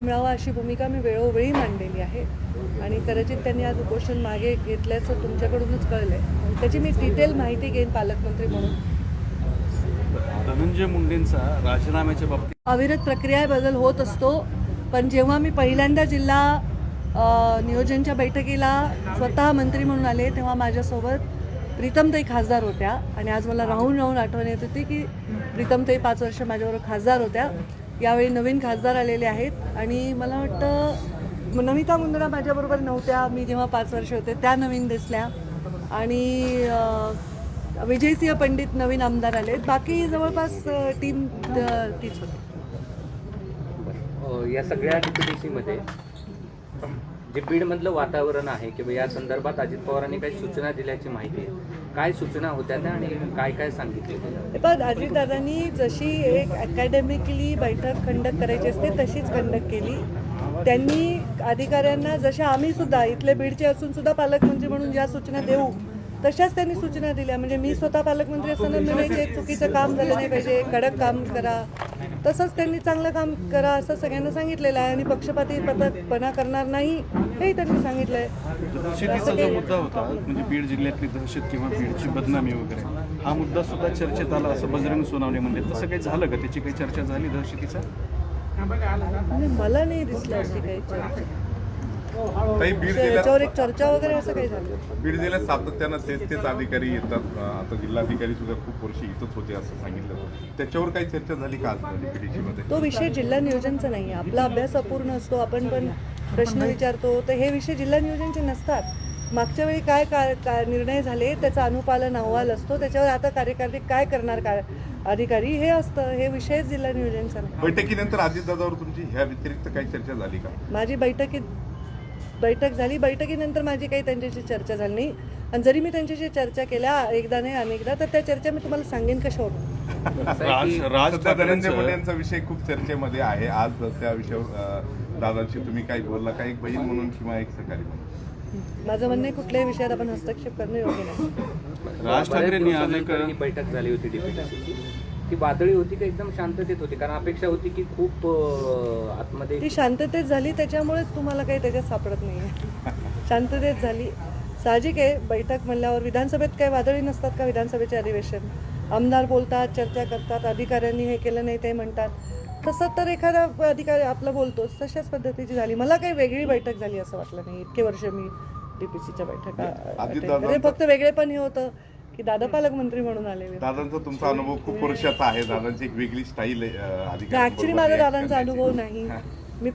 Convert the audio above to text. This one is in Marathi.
मिळावा अशी भूमिका मी वेळोवेळी मांडलेली आहे आणि कदाचित त्यांनी आज उपोषण मागे घेतल्याचं तुमच्याकडूनच कळलं आहे. त्याची मी डिटेल माहिती घेईन पालकमंत्री म्हणून. धनंजय मुंडेंचा राजीनाम्याच्या बाबतीत अविरत प्रक्रिया बदल होत असतो, पण जेव्हा मी पहिल्यांदा जिल्हा नियोजनच्या बैठकीला स्वतः मंत्री म्हणून आले तेव्हा माझ्यासोबत प्रीतमताई खासदार होत्या आणि आज मला राहून राहून आठवण येत होती की प्रीतमताई 5 वर्ष माझ्याबरोबर खासदार होत्या. यावेळी नवीन खासदार आलेले आहेत आणि मला वाटतं नमिता मुंदडा माझ्याबरोबर नव्हत्या. मी जेव्हा 5 वर्ष होते त्या नवीन दिसल्या आणि विजयसिंह पंडित नवीन आमदार आलेत. बाकी जवळपास टीम तीच होती. या सगळ्या DPDCमध्ये जे बीडमधलं वातावरण आहे किंवा या संदर्भात अजित पवारांनी काही सूचना दिल्याची माहिती आहे. काय सूचना होत्या त्या आणि काय काय सांगितले? पण अजितदादांनी जशी एक अकॅडमिकली बैठक कंडक्ट करायची असते तशीच कंडक्ट केली. त्यांनी अधिकाऱ्यांना जशा आम्ही सुद्धा इथले बीडचे असून सुद्धा पालकमंत्री म्हणून ज्या सूचना देऊ तशाच त्यांनी सूचना दिल्या. म्हणजे मी स्वतः पालकमंत्री असताना म्हणायचे चुकीचं काम झालं नाही पाहिजे, कडक काम करा, तसंच त्यांनी चांगलं काम करा असं सगळ्यांना सांगितलेलं आहे आणि पक्षपातीपणा करणार नाही हेही त्यांनी सांगितलं आहे. दहशतीचा जो मुद्दा होता म्हणजे बीड जिल्ह्यातली दहशत किंवा बीडची बदनामी वगैरे हा मुद्दा सुद्धा चर्चेत आला असं बजरंग सोनावणे म्हणले. तसं काही झालं का? त्याची काही चर्चा झाली दहशतीचा? आणि मला नाही दिसलं अशी काही चर्चा. काही बीड याच्यावर एक चर्चा वगैरे असं काही झालं. बीड जिल्ह्यात सातत्यानं तेच अधिकारी येतात. आता जिल्हाधिकारी सुद्धा खूप वर्ष इथंच होते असं सांगितलं. त्याच्यावर काही चर्चा झाली का DPDC मध्ये? तो विषय जिल्हा नियोजनचा नाही आहे. आपला अभ्यास अपूर्ण असतो, आपण पण प्रश्न विचारतो, तर हे विषय जिल्हा नियोजनचे नसतात. मागच्या वेळी काय निर्णय झाले त्याचा अनुपालन अहवाल असतो, त्याच्यावर आता कार्यकारी काय करणार अधिकारी हे असतं. हे विषय जिल्हा नियोजनचा नाही. बैठकीनंतर अजितदादावर तुमची ह्या व्यतिरिक्त काही चर्चा झाली का? माझी बैठक झाली. बैठकीनंतर माझी काही त्यांच्याशी चर्चा झाली नाही आणि जरी मी त्यांच्याशी चर्चा केल्या एकदा नाही अनेकदा तर त्या चर्चा मी तुम्हाला सांगेन कशावर. राज धनंजय मुंडे यांचा विषय खूप चर्चेमध्ये आहे. आज त्या विषयावर दादांशी तुम्ही काय बोलला का, एक बहीण म्हणून किंवा एक सहकारी म्हणून? माझं म्हणणं आहे कुठल्याही विषयात आपण हस्तक्षेप करणं योग्य नाही. राज ठाकरेंनी ही बैठक झाली होती DPDCची. ती वादळी होती का एकदम शांततेत होती? कारण अपेक्षा होती की खूप आतमध्ये ती शांततेत झाली, त्याच्यामुळेच तुम्हाला काही त्याच्यात सापडत नाही आहे. शांततेत झाली. साहजिक आहे, बैठक म्हणल्यावर विधानसभेत काही वादळी नसतात का? विधानसभेचे अधिवेशन आमदार बोलतात, चर्चा करतात, अधिकाऱ्यांनी हे केलं नाही ते म्हणतात. तसं तर एखादा अधिकारी आपलं बोलतोच, तशाच पद्धतीची झाली. मला काही वेगळी बैठक झाली असं वाटलं नाही. इतके वर्ष मी DPCच्या बैठका फक्त वेगळेपण हे होतं की दादा पालकमंत्री म्हणून आलेले. दादांचा तुमचा अनुभव खूप वर्षाचा आहे. दादांची एक वेगळी स्टाईल ऍक्च्युली माझा दादांचा अनुभव नाही. मी